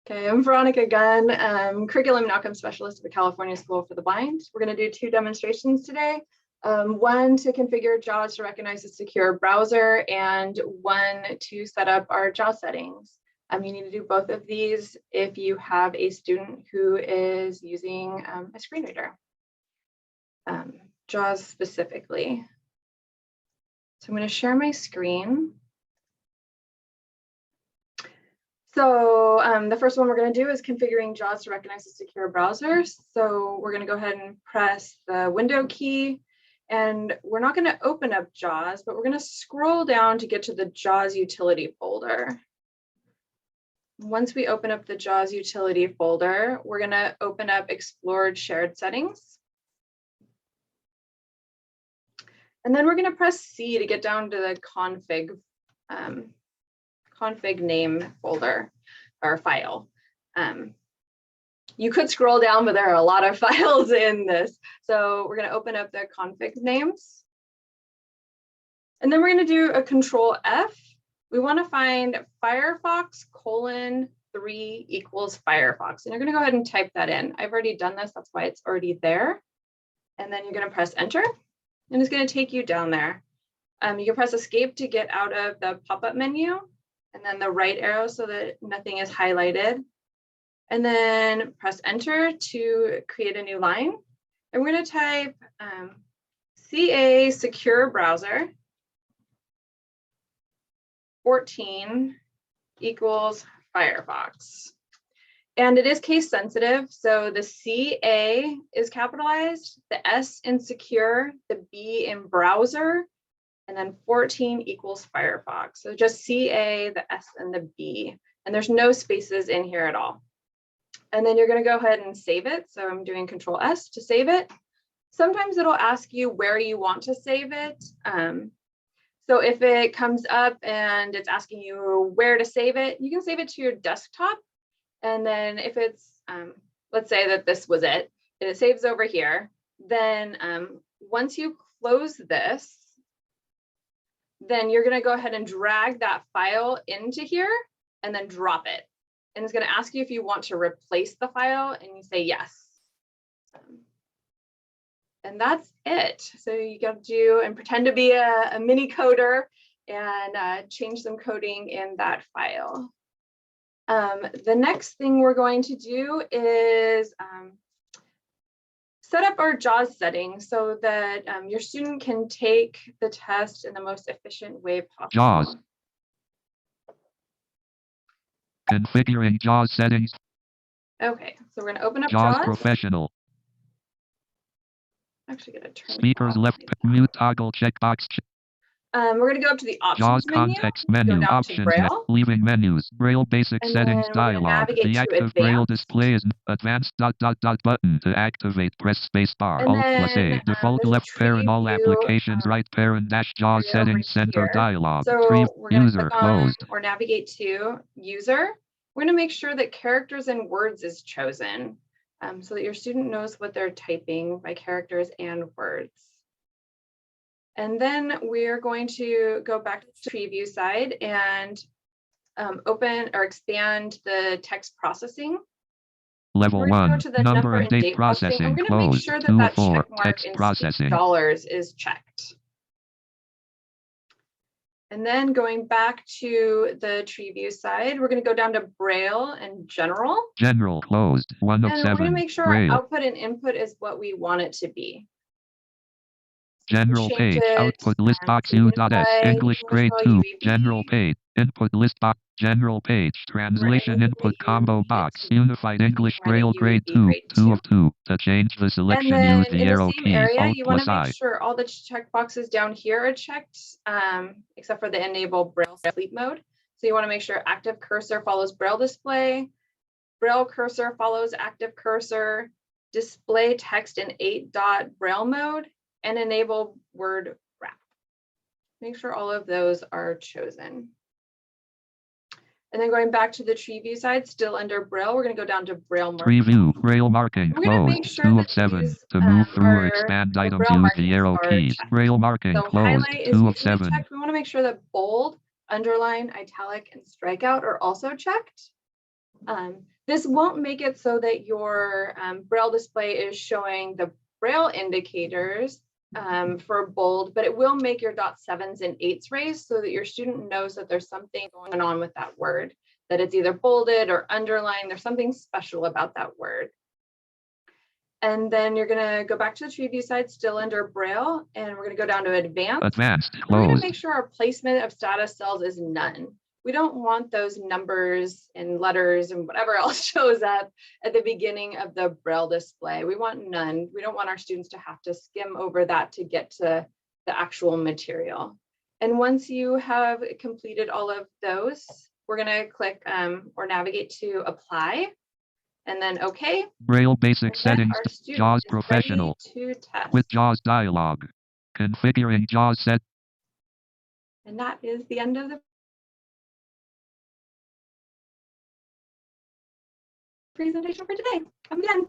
Okay, I'm Veronica Gunn, Curriculum and Outcome Specialist at the California School for the Blind. We're going to do two demonstrations today. One to configure JAWS to recognize a secure browser, and one to set up our JAWS settings. You need to do both of these if you have a student who is using a screen reader, JAWS specifically. So I'm going to share my screen. So the first one we're going to do is configuring JAWS to recognize a secure browser. So we're going to go ahead and press the window key, and we're not going to open up JAWS, but we're going to scroll down to get to the JAWS utility folder. Once we open up the JAWS utility folder, we're going to open up Explored Shared Settings. And then we're going to press C to get down to the config name folder or file. You could scroll down, but there are a lot of files in this. So we're going to open up the config names. And then we're going to do a Control F. We want to find Firefox :3 equals Firefox. And you're going to go ahead and type that in. I've already done this. That's why it's already there. And then you're going to press enter. And it's going to take you down there. You can press escape to get out of the pop-up menu, and then the right arrow so that nothing is highlighted. And then press enter to create a new line. And we're going to type CA secure browser 14 equals Firefox. And it is case sensitive. So the CA is capitalized, the S in secure, the B in browser, and then 14 equals Firefox. So just CA, the S, and the B. And there's no spaces in here at all. And then you're going to go ahead and save it. So I'm doing Control S to save it. Sometimes it'll ask you where you want to save it. So if it comes up and it's asking you where to save it, you can save it to your desktop. And then if it's, let's say that this was it, and it saves over here, then once you close this, then you're going to go ahead and drag that file into here and then drop it. And it's going to ask you if you want to replace the file, and you say yes. And that's it. So you got to do and pretend to be a mini coder and change some coding in that file. The next thing we're going to do is set up our JAWS settings so that your student can take the test in the most efficient way possible. JAWS. Configuring JAWS settings. Okay, so we're going to open up JAWS JAWS. Professional. I'm actually going to turn Speakers left mute toggle checkbox. We're going to go up to the options JAWS menu. context Go menu down options to Braille. leaving menus Braille basic And settings then we're gonna dialog. navigate The to active Braille advanced. display is advanced ... button to activate. Press space bar And Alt plus then, A. Default there's a left parent all tree applications view, right parent dash JAWS area over settings center here. dialog. So Tree we're going to user click on closed. or navigate to user. We're going to make sure that characters and words is chosen so that your student knows what they're typing by characters and words. And then we're going to go back to the preview side and open or expand the text processing. Level We're going to 1, go to the number and date processing I'm going to make closed. sure that 2 that of 4, check mark text in processing. dollars is checked. And then going back to the tree view side, we're going to go down to Braille and General. General closed. 1 of And 7. we're going to make sure Braille. our output and input is what we want it to be. General Change page. it, Output list box to U.S. Unified, English grade Universal, 2. UEB. General page. Input list box. General page. Translation input combo box. Unified English Braille grade 2. 2 of 2. To change the selection, And then use the in arrow the same key. area, Alt you want to plus make I. sure all the check boxes down here are checked, except for the enable Braille sleep mode. So you want to make sure active cursor follows Braille display, Braille cursor follows active cursor, display text in 8-dot Braille mode, and enable word wrap. Make sure all of those are chosen. And then going back to the tree view side, still under Braille, we're going to go down to Braille marking. Tree view, Braille marking We're going to make closed. sure 2 that of 7. these, To move through or are- expand the items, Braille use the markings arrow are keys. checked. Braille marking So closed. highlight is 2 of usually 7. checked. We want to make sure that bold, underline, italic, and strikeout are also checked. This won't make it so that your Braille display is showing the Braille indicators for bold, but it will make your dot 7s and 8s raised so that your student knows that there's something going on with that word, that it's either bolded or underlined. There's something special about that word. And then you're going to go back to the tree view side, still under Braille, and we're going to go down to advanced. Advanced, We're going closed. to make sure our placement of status cells is none. We don't want those numbers and letters and whatever else shows up at the beginning of the Braille display. We want none. We don't want our students to have to skim over that to get to the actual material. And once you have completed all of those, we're going to click or navigate to apply. And then OK. Braille basic settings. JAWS is Professional. ready to test. With JAWS dialog. Configuring JAWS set. And that is the end of the presentation for today. I'm done.